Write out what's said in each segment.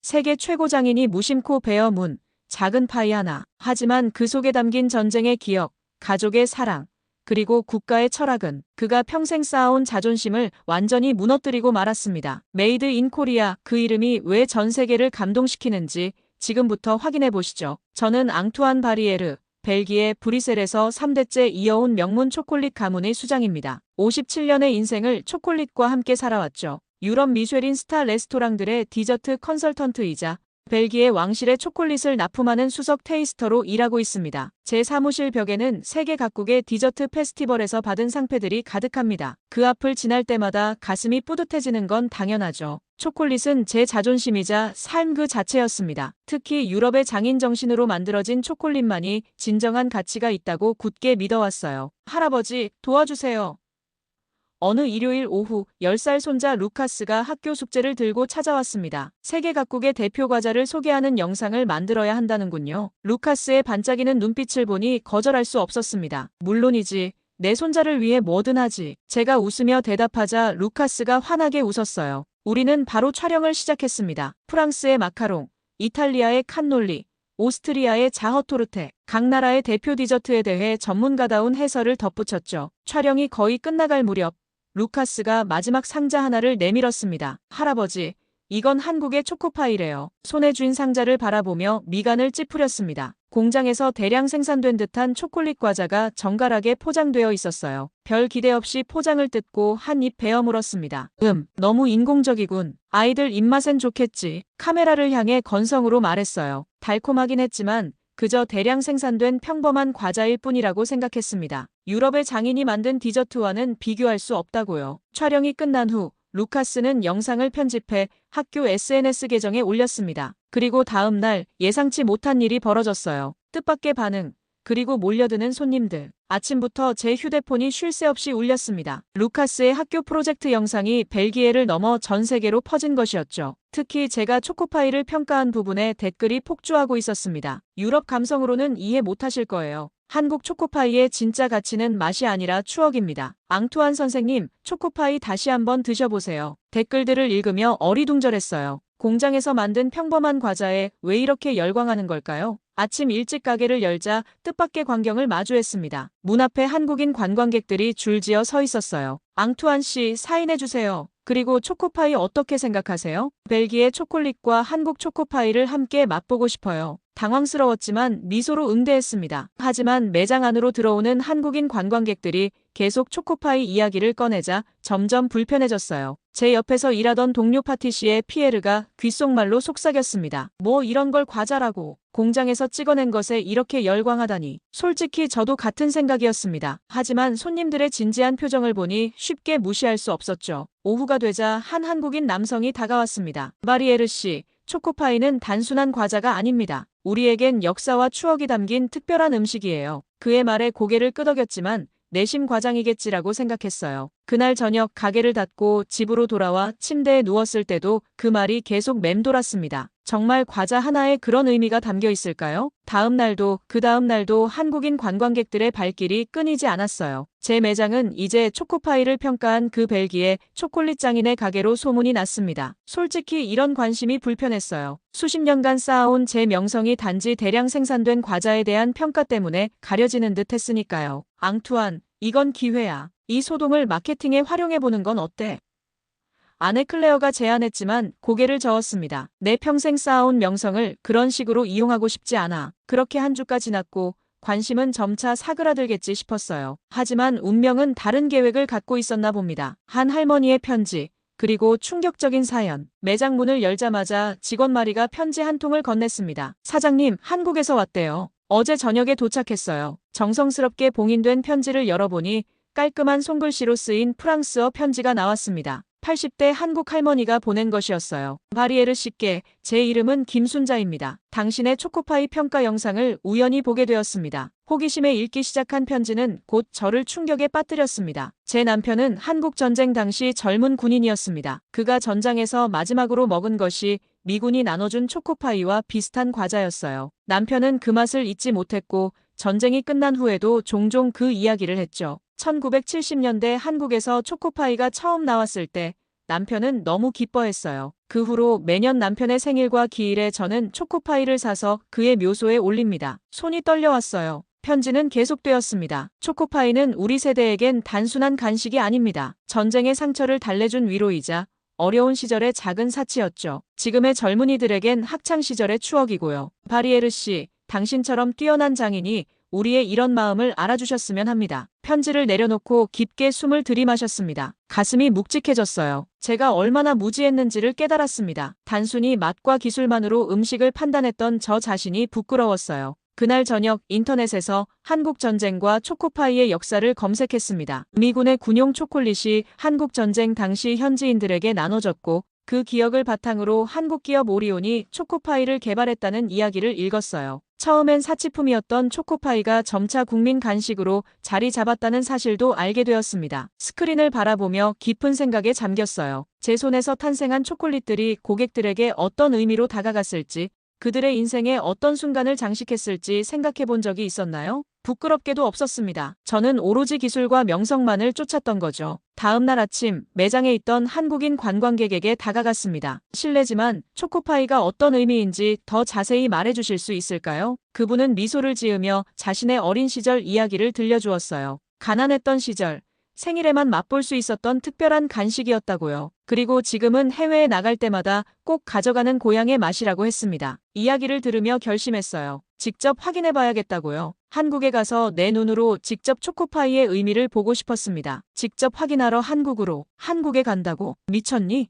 세계 최고 장인이 무심코 베어 문 작은 파이 하나. 하지만 그 속에 담긴 전쟁의 기억, 가족의 사랑, 그리고 국가의 철학은 그가 평생 쌓아온 자존심을 완전히 무너뜨리고 말았습니다. 메이드 인 코리아, 그 이름이 왜 전 세계를 감동시키는지 지금부터 확인해 보시죠. 저는 앙투안 바리에르, 벨기에 브뤼셀에서 3대째 이어온 명문 초콜릿 가문의 수장입니다. 57년의 인생을 초콜릿과 함께 살아왔죠. 유럽 미쉐린 스타 레스토랑들의 디저트 컨설턴트이자 벨기에 왕실의 초콜릿을 납품하는 수석 테이스터로 일하고 있습니다. 제 사무실 벽에는 세계 각국의 디저트 페스티벌에서 받은 상패들이 가득합니다. 그 앞을 지날 때마다 가슴이 뿌듯해지는 건 당연하죠. 초콜릿은 제 자존심이자 삶 그 자체였습니다. 특히 유럽의 장인 정신으로 만들어진 초콜릿만이 진정한 가치가 있다고 굳게 믿어왔어요. 할아버지, 도와주세요. 어느 일요일 오후 10살 손자 루카스가 학교 숙제를 들고 찾아왔습니다. 세계 각국의 대표 과자를 소개하는 영상을 만들어야 한다는군요. 루카스의 반짝이는 눈빛을 보니 거절할 수 없었습니다. 물론이지. 내 손자를 위해 뭐든 하지. 제가 웃으며 대답하자 루카스가 환하게 웃었어요. 우리는 바로 촬영을 시작했습니다. 프랑스의 마카롱, 이탈리아의 칸놀리, 오스트리아의 자허토르테, 각 나라의 대표 디저트에 대해 전문가다운 해설을 덧붙였죠. 촬영이 거의 끝나갈 무렵 루카스가 마지막 상자 하나를 내밀었습니다. 할아버지, 이건 한국의 초코파이래요. 손에 쥔 상자를 바라보며 미간을 찌푸렸습니다. 공장에서 대량 생산된 듯한 초콜릿 과자가 정갈하게 포장되어 있었어요. 별 기대 없이 포장을 뜯고 한 입 베어 물었습니다. 너무 인공적이군. 아이들 입맛엔 좋겠지. 카메라를 향해 건성으로 말했어요. 달콤하긴 했지만 그저 대량 생산된 평범한 과자일 뿐이라고 생각했습니다. 유럽의 장인이 만든 디저트와는 비교할 수 없다고요. 촬영이 끝난 후 루카스는 영상을 편집해 학교 SNS 계정에 올렸습니다. 그리고 다음 날 예상치 못한 일이 벌어졌어요. 뜻밖의 반응, 그리고 몰려드는 손님들. 아침부터 제 휴대폰이 쉴 새 없이 울렸습니다. 루카스의 학교 프로젝트 영상이 벨기에를 넘어 전 세계로 퍼진 것이었죠. 특히 제가 초코파이를 평가한 부분에 댓글이 폭주하고 있었습니다. 유럽 감성으로는 이해 못하실 거예요. 한국 초코파이의 진짜 가치는 맛이 아니라 추억입니다. 앙투안 선생님, 초코파이 다시 한번 드셔보세요. 댓글들을 읽으며 어리둥절했어요. 공장에서 만든 평범한 과자에 왜 이렇게 열광하는 걸까요? 아침 일찍 가게를 열자 뜻밖의 광경을 마주했습니다. 문 앞에 한국인 관광객들이 줄지어 서 있었어요. 앙투안 씨, 사인해주세요. 그리고 초코파이 어떻게 생각하세요? 벨기에 초콜릿과 한국 초코파이를 함께 맛보고 싶어요. 당황스러웠지만 미소로 응대했습니다. 하지만 매장 안으로 들어오는 한국인 관광객들이 계속 초코파이 이야기를 꺼내자 점점 불편해졌어요. 제 옆에서 일하던 동료 파티시에 피에르가 귓속말로 속삭였습니다. 뭐 이런 걸 과자라고. 공장에서 찍어낸 것에 이렇게 열광하다니. 솔직히 저도 같은 생각이었습니다. 하지만 손님들의 진지한 표정을 보니 쉽게 무시할 수 없었죠. 오후가 되자 한 한국인 남성이 다가왔습니다. 바리에르 씨, 초코파이는 단순한 과자가 아닙니다. 우리에겐 역사와 추억이 담긴 특별한 음식이에요. 그의 말에 고개를 끄덕였지만 내심 과장이겠지라고 생각했어요. 그날 저녁 가게를 닫고 집으로 돌아와 침대에 누웠을 때도 그 말이 계속 맴돌았습니다. 정말 과자 하나에 그런 의미가 담겨 있을까요? 다음 날도 그 다음 날도 한국인 관광객들의 발길이 끊이지 않았어요. 제 매장은 이제 초코파이를 평가한 그 벨기에 초콜릿 장인의 가게로 소문이 났습니다. 솔직히 이런 관심이 불편했어요. 수십 년간 쌓아온 제 명성이 단지 대량 생산된 과자에 대한 평가 때문에 가려지는 듯 했으니까요. 앙투안, 이건 기회야. 이 소동을 마케팅에 활용해보는 건 어때? 아내 클레어가 제안했지만 고개를 저었습니다. 내 평생 쌓아온 명성을 그런 식으로 이용하고 싶지 않아. 그렇게 한 주가 지났고 관심은 점차 사그라들겠지 싶었어요. 하지만 운명은 다른 계획을 갖고 있었나 봅니다. 한 할머니의 편지, 그리고 충격적인 사연. 매장 문을 열자마자 직원 마리가 편지 한 통을 건넸습니다. 사장님, 한국에서 왔대요. 어제 저녁에 도착했어요. 정성스럽게 봉인된 편지를 열어보니 깔끔한 손글씨로 쓰인 프랑스어 편지가 나왔습니다. 80대 한국 할머니가 보낸 것이었어요. 바리에르 씨께, 제 이름은 김순자입니다. 당신의 초코파이 평가 영상을 우연히 보게 되었습니다. 호기심에 읽기 시작한 편지는 곧 저를 충격에 빠뜨렸습니다. 제 남편은 한국 전쟁 당시 젊은 군인이었습니다. 그가 전장에서 마지막으로 먹은 것이 미군이 나눠준 초코파이와 비슷한 과자였어요. 남편은 그 맛을 잊지 못했고 전쟁이 끝난 후에도 종종 그 이야기를 했죠. 1970년대 한국에서 초코파이가 처음 나왔을 때 남편은 너무 기뻐했어요. 그 후로 매년 남편의 생일과 기일에 저는 초코파이를 사서 그의 묘소에 올립니다. 손이 떨려왔어요. 편지는 계속되었습니다. 초코파이는 우리 세대에겐 단순한 간식이 아닙니다. 전쟁의 상처를 달래준 위로이자 어려운 시절의 작은 사치였죠. 지금의 젊은이들에겐 학창시절의 추억이고요. 바리에르 씨, 당신처럼 뛰어난 장인이 우리의 이런 마음을 알아주셨으면 합니다. 편지를 내려놓고 깊게 숨을 들이마셨습니다. 가슴이 묵직해졌어요. 제가 얼마나 무지했는지를 깨달았습니다. 단순히 맛과 기술만으로 음식을 판단했던 저 자신이 부끄러웠어요. 그날 저녁 인터넷에서 한국전쟁과 초코파이의 역사를 검색했습니다. 미군의 군용 초콜릿이 한국전쟁 당시 현지인들에게 나눠졌고 그 기억을 바탕으로 한국 기업 오리온이 초코파이를 개발했다는 이야기를 읽었어요. 처음엔 사치품이었던 초코파이가 점차 국민 간식으로 자리 잡았다는 사실도 알게 되었습니다. 스크린을 바라보며 깊은 생각에 잠겼어요. 제 손에서 탄생한 초콜릿들이 고객들에게 어떤 의미로 다가갔을지, 그들의 인생에 어떤 순간을 장식했을지 생각해 본 적이 있었나요? 부끄럽게도 없었습니다. 저는 오로지 기술과 명성만을 쫓았던 거죠. 다음 날 아침 매장에 있던 한국인 관광객에게 다가갔습니다. 실례지만 초코파이가 어떤 의미인지 더 자세히 말해주실 수 있을까요? 그분은 미소를 지으며 자신의 어린 시절 이야기를 들려주었어요. 가난했던 시절, 생일에만 맛볼 수 있었던 특별한 간식이었다고요. 그리고 지금은 해외에 나갈 때마다 꼭 가져가는 고향의 맛이라고 했습니다. 이야기를 들으며 결심했어요. 직접 확인해 봐야겠다고요. 한국에 가서 내 눈으로 직접 초코파이의 의미를 보고 싶었습니다. 직접 확인하러 한국에 간다고? 미쳤니?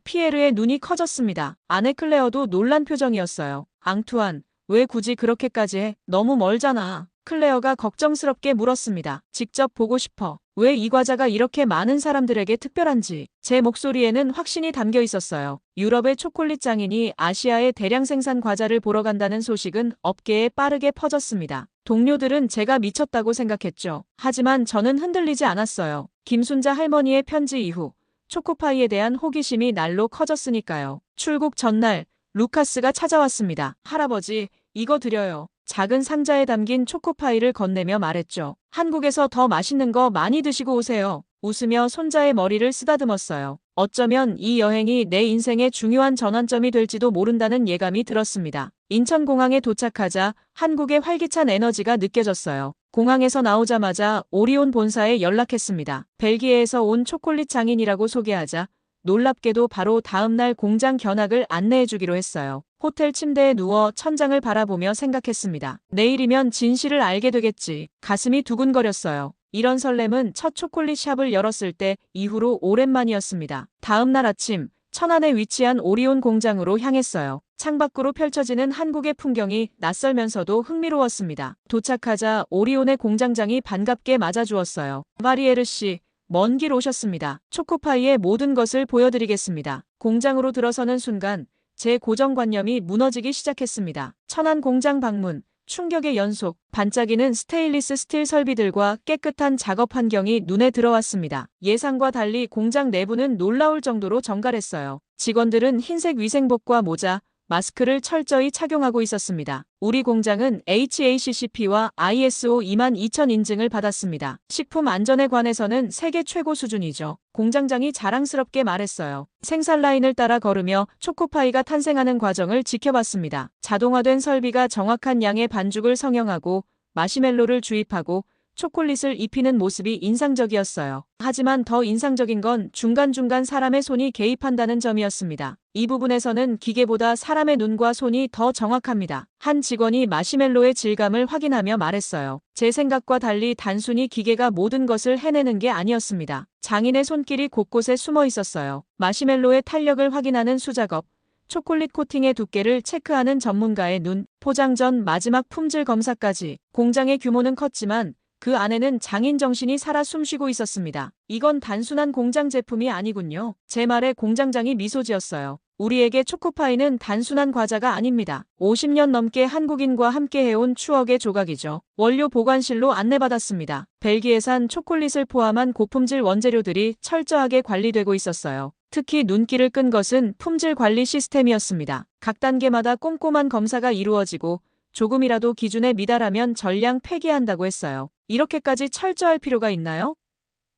피에르의 눈이 커졌습니다. 아내 클레어도 놀란 표정이었어요. 앙투안, 왜 굳이 그렇게까지 해? 너무 멀잖아. 클레어가 걱정스럽게 물었습니다. 직접 보고 싶어. 왜 이 과자가 이렇게 많은 사람들에게 특별한지. 제 목소리에는 확신이 담겨 있었어요. 유럽의 초콜릿 장인이 아시아의 대량 생산 과자를 보러 간다는 소식은 업계에 빠르게 퍼졌습니다. 동료들은 제가 미쳤다고 생각했죠. 하지만 저는 흔들리지 않았어요. 김순자 할머니의 편지 이후 초코파이에 대한 호기심이 날로 커졌으니까요. 출국 전날 루카스가 찾아왔습니다. 할아버지, 이거 드려요. 작은 상자에 담긴 초코파이를 건네며 말했죠. 한국에서 더 맛있는 거 많이 드시고 오세요. 웃으며 손자의 머리를 쓰다듬었어요. 어쩌면 이 여행이 내 인생의 중요한 전환점이 될지도 모른다는 예감이 들었습니다. 인천공항에 도착하자 한국의 활기찬 에너지가 느껴졌어요. 공항에서 나오자마자 오리온 본사에 연락했습니다. 벨기에에서 온 초콜릿 장인이라고 소개하자 놀랍게도 바로 다음날 공장 견학을 안내해주기로 했어요. 호텔 침대에 누워 천장을 바라보며 생각했습니다. 내일이면 진실을 알게 되겠지. 가슴이 두근거렸어요. 이런 설렘은 첫 초콜릿 샵을 열었을 때 이후로 오랜만이었습니다. 다음날 아침 천안에 위치한 오리온 공장으로 향했어요. 창밖으로 펼쳐지는 한국의 풍경이 낯설면서도 흥미로웠습니다. 도착하자 오리온의 공장장이 반갑게 맞아주었어요. 바리에르 씨, 먼 길 오셨습니다. 초코파이의 모든 것을 보여드리겠습니다. 공장으로 들어서는 순간 제 고정관념이 무너지기 시작했습니다. 천안 공장 방문, 충격의 연속, 반짝이는 스테인리스 스틸 설비들과 깨끗한 작업 환경이 눈에 들어왔습니다. 예상과 달리 공장 내부는 놀라울 정도로 정갈했어요. 직원들은 흰색 위생복과 모자, 마스크를 철저히 착용하고 있었습니다. 우리 공장은 HACCP와 ISO 22000 인증을 받았습니다. 식품 안전에 관해서는 세계 최고 수준이죠. 공장장이 자랑스럽게 말했어요. 생산 라인을 따라 걸으며 초코파이가 탄생하는 과정을 지켜봤습니다. 자동화된 설비가 정확한 양의 반죽을 성형하고 마시멜로를 주입하고 초콜릿을 입히는 모습이 인상적이었어요. 하지만 더 인상적인 건 중간중간 사람의 손이 개입한다는 점이었습니다. 이 부분에서는 기계보다 사람의 눈과 손이 더 정확합니다. 한 직원이 마시멜로의 질감을 확인하며 말했어요. 제 생각과 달리 단순히 기계가 모든 것을 해내는 게 아니었습니다. 장인의 손길이 곳곳에 숨어 있었어요. 마시멜로의 탄력을 확인하는 수작업, 초콜릿 코팅의 두께를 체크하는 전문가의 눈, 포장 전 마지막 품질 검사까지. 공장의 규모는 컸지만 그 안에는 장인 정신이 살아 숨쉬고 있었습니다. 이건 단순한 공장 제품이 아니군요. 제 말에 공장장이 미소 지었어요. 우리에게 초코파이는 단순한 과자가 아닙니다. 50년 넘게 한국인과 함께 해온 추억의 조각이죠. 원료 보관실로 안내받았습니다. 벨기에산 초콜릿을 포함한 고품질 원재료들이 철저하게 관리되고 있었어요. 특히 눈길을 끈 것은 품질 관리 시스템이었습니다. 각 단계마다 꼼꼼한 검사가 이루어지고 조금이라도 기준에 미달하면 전량 폐기한다고 했어요. 이렇게까지 철저할 필요가 있나요?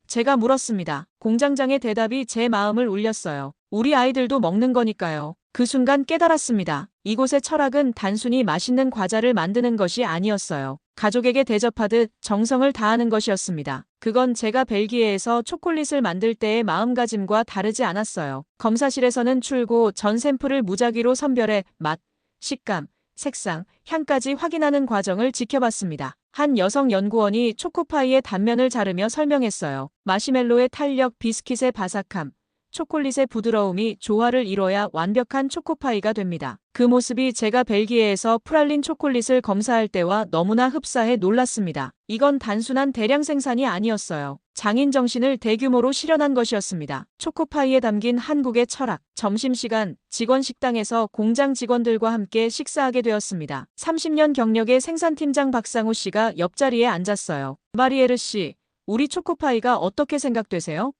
제가 물었습니다. 공장장의 대답이 제 마음을 울렸어요. 우리 아이들도 먹는 거니까요. 그 순간 깨달았습니다. 이곳의 철학은 단순히 맛있는 과자를 만드는 것이 아니었어요. 가족에게 대접하듯 정성을 다하는 것이었습니다. 그건 제가 벨기에에서 초콜릿을 만들 때의 마음가짐과 다르지 않았어요. 검사실에서는 출고 전 샘플을 무작위로 선별해 맛, 식감, 색상, 향까지 확인하는 과정을 지켜봤습니다. 한 여성 연구원이 초코파이의 단면을 자르며 설명했어요. 마시멜로의 탄력, 비스킷의 바삭함, 초콜릿의 부드러움이 조화를 이뤄야 완벽한 초코파이가 됩니다. 그 모습이 제가 벨기에에서 프랄린 초콜릿을 검사할 때와 너무나 흡사해 놀랐습니다. 이건 단순한 대량 생산이 아니었어요. 장인 정신을 대규모로 실현한 것이었습니다. 초코파이에 담긴 한국의 철학. 점심시간, 직원 식당에서 공장 직원들과 함께 식사하게 되었습니다. 30년 경력의 생산팀장 박상우 씨가 옆자리에 앉았어요. 마리에르 씨, 우리 초코파이가 어떻게 생각되세요?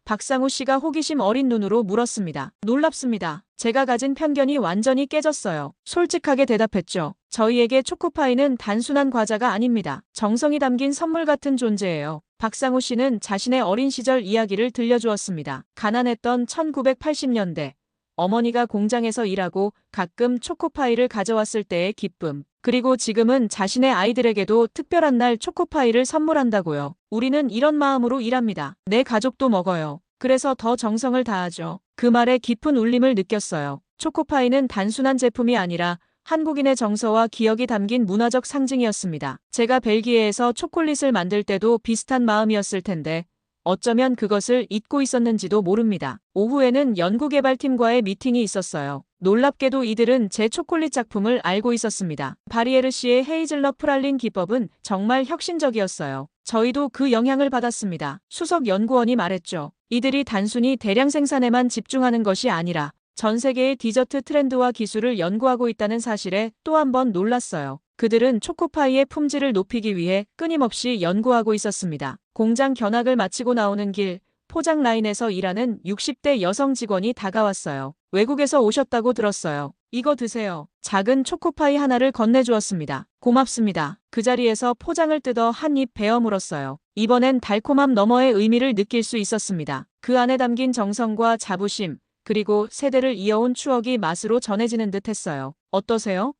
박상우 씨가 호기심 어린 눈으로 물었습니다. 놀랍습니다. 제가 가진 편견이 완전히 깨졌어요. 솔직하게 대답했죠. 저희에게 초코파이는 단순한 과자가 아닙니다. 정성이 담긴 선물 같은 존재예요. 박상우 씨는 자신의 어린 시절 이야기를 들려주었습니다. 가난했던 1980년대. 어머니가 공장에서 일하고 가끔 초코파이를 가져왔을 때의 기쁨. 그리고 지금은 자신의 아이들에게도 특별한 날 초코파이를 선물한다고요. 우리는 이런 마음으로 일합니다. 내 가족도 먹어요. 그래서 더 정성을 다하죠. 그 말에 깊은 울림을 느꼈어요. 초코파이는 단순한 제품이 아니라 한국인의 정서와 기억이 담긴 문화적 상징이었습니다. 제가 벨기에에서 초콜릿을 만들 때도 비슷한 마음이었을 텐데 어쩌면 그것을 잊고 있었는지도 모릅니다. 오후에는 연구개발팀과의 미팅이 있었어요. 놀랍게도 이들은 제 초콜릿 작품을 알고 있었습니다. 바리에르 씨의 헤이즐넛 프랄린 기법은 정말 혁신적이었어요. 저희도 그 영향을 받았습니다. 수석 연구원이 말했죠. 이들이 단순히 대량 생산에만 집중하는 것이 아니라 전 세계의 디저트 트렌드와 기술을 연구하고 있다는 사실에 또 한 번 놀랐어요. 그들은 초코파이의 품질을 높이기 위해 끊임없이 연구하고 있었습니다. 공장 견학을 마치고 나오는 길, 포장 라인에서 일하는 60대 여성 직원이 다가왔어요. 외국에서 오셨다고 들었어요. 이거 드세요. 작은 초코파이 하나를 건네주었습니다. 고맙습니다. 그 자리에서 포장을 뜯어 한 입 베어 물었어요. 이번엔 달콤함 너머의 의미를 느낄 수 있었습니다. 그 안에 담긴 정성과 자부심, 그리고 세대를 이어온 추억이 맛으로 전해지는 듯 했어요. 어떠세요?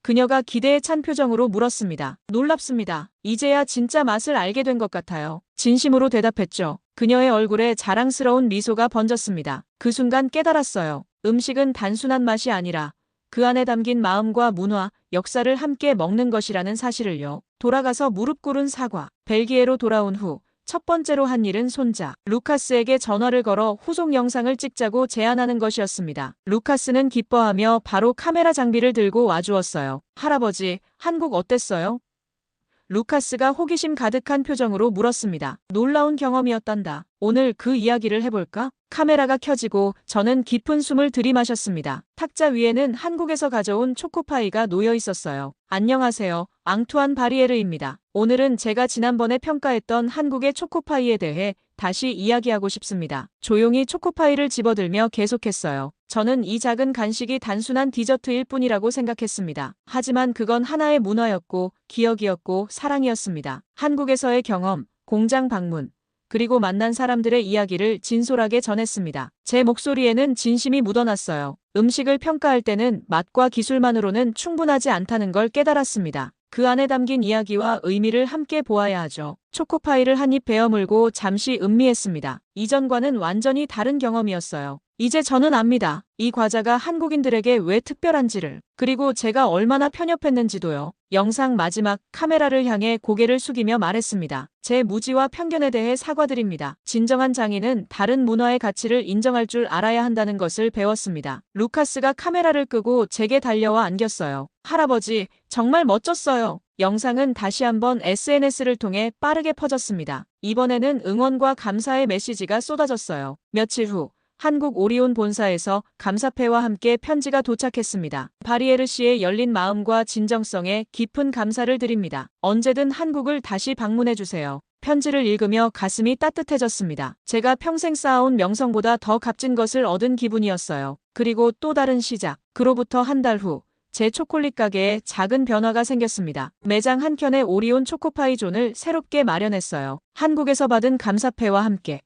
그녀가 기대에 찬 표정으로 물었습니다. 놀랍습니다. 이제야 진짜 맛을 알게 된 것 같아요. 진심으로 대답했죠. 그녀의 얼굴에 자랑스러운 미소가 번졌습니다. 그 순간 깨달았어요. 음식은 단순한 맛이 아니라 그 안에 담긴 마음과 문화, 역사를 함께 먹는 것이라는 사실을요. 돌아가서 무릎 꿇은 사과. 벨기에로 돌아온 후 첫 번째로 한 일은 손자 루카스에게 전화를 걸어 후속 영상을 찍자고 제안하는 것이었습니다. 루카스는 기뻐하며 바로 카메라 장비를 들고 와주었어요. 할아버지, 한국 어땠어요? 루카스가 호기심 가득한 표정으로 물었습니다. 놀라운 경험이었단다. 오늘 그 이야기를 해볼까? 카메라가 켜지고 저는 깊은 숨을 들이마셨습니다. 탁자 위에는 한국에서 가져온 초코파이가 놓여 있었어요. 안녕하세요. 앙투안 바리에르입니다. 오늘은 제가 지난번에 평가했던 한국의 초코파이에 대해 다시 이야기하고 싶습니다. 조용히 초코파이를 집어들며 계속했어요. 저는 이 작은 간식이 단순한 디저트일 뿐이라고 생각했습니다. 하지만 그건 하나의 문화였고 기억이었고 사랑이었습니다. 한국에서의 경험, 공장 방문, 그리고 만난 사람들의 이야기를 진솔하게 전했습니다. 제 목소리에는 진심이 묻어났어요. 음식을 평가할 때는 맛과 기술만으로는 충분하지 않다는 걸 깨달았습니다. 그 안에 담긴 이야기와 의미를 함께 보아야 하죠. 초코파이를 한 입 베어 물고 잠시 음미했습니다. 이전과는 완전히 다른 경험이었어요. 이제 저는 압니다. 이 과자가 한국인들에게 왜 특별한지를, 그리고 제가 얼마나 편협했는지도요. 영상 마지막 카메라를 향해 고개를 숙이며 말했습니다. 제 무지와 편견에 대해 사과드립니다. 진정한 장인은 다른 문화의 가치를 인정할 줄 알아야 한다는 것을 배웠습니다. 루카스가 카메라를 끄고 제게 달려와 안겼어요. 할아버지, 정말 멋졌어요. 영상은 다시 한번 SNS를 통해 빠르게 퍼졌습니다. 이번에는 응원과 감사의 메시지가 쏟아졌어요. 며칠 후 한국 오리온 본사에서 감사패와 함께 편지가 도착했습니다. 바리에르 씨의 열린 마음과 진정성에 깊은 감사를 드립니다. 언제든 한국을 다시 방문해주세요. 편지를 읽으며 가슴이 따뜻해졌습니다. 제가 평생 쌓아온 명성보다 더 값진 것을 얻은 기분이었어요. 그리고 또 다른 시작. 그로부터 한 달 후 제 초콜릿 가게에 작은 변화가 생겼습니다. 매장 한켠에 오리온 초코파이 존을 새롭게 마련했어요. 한국에서 받은 감사패와 함께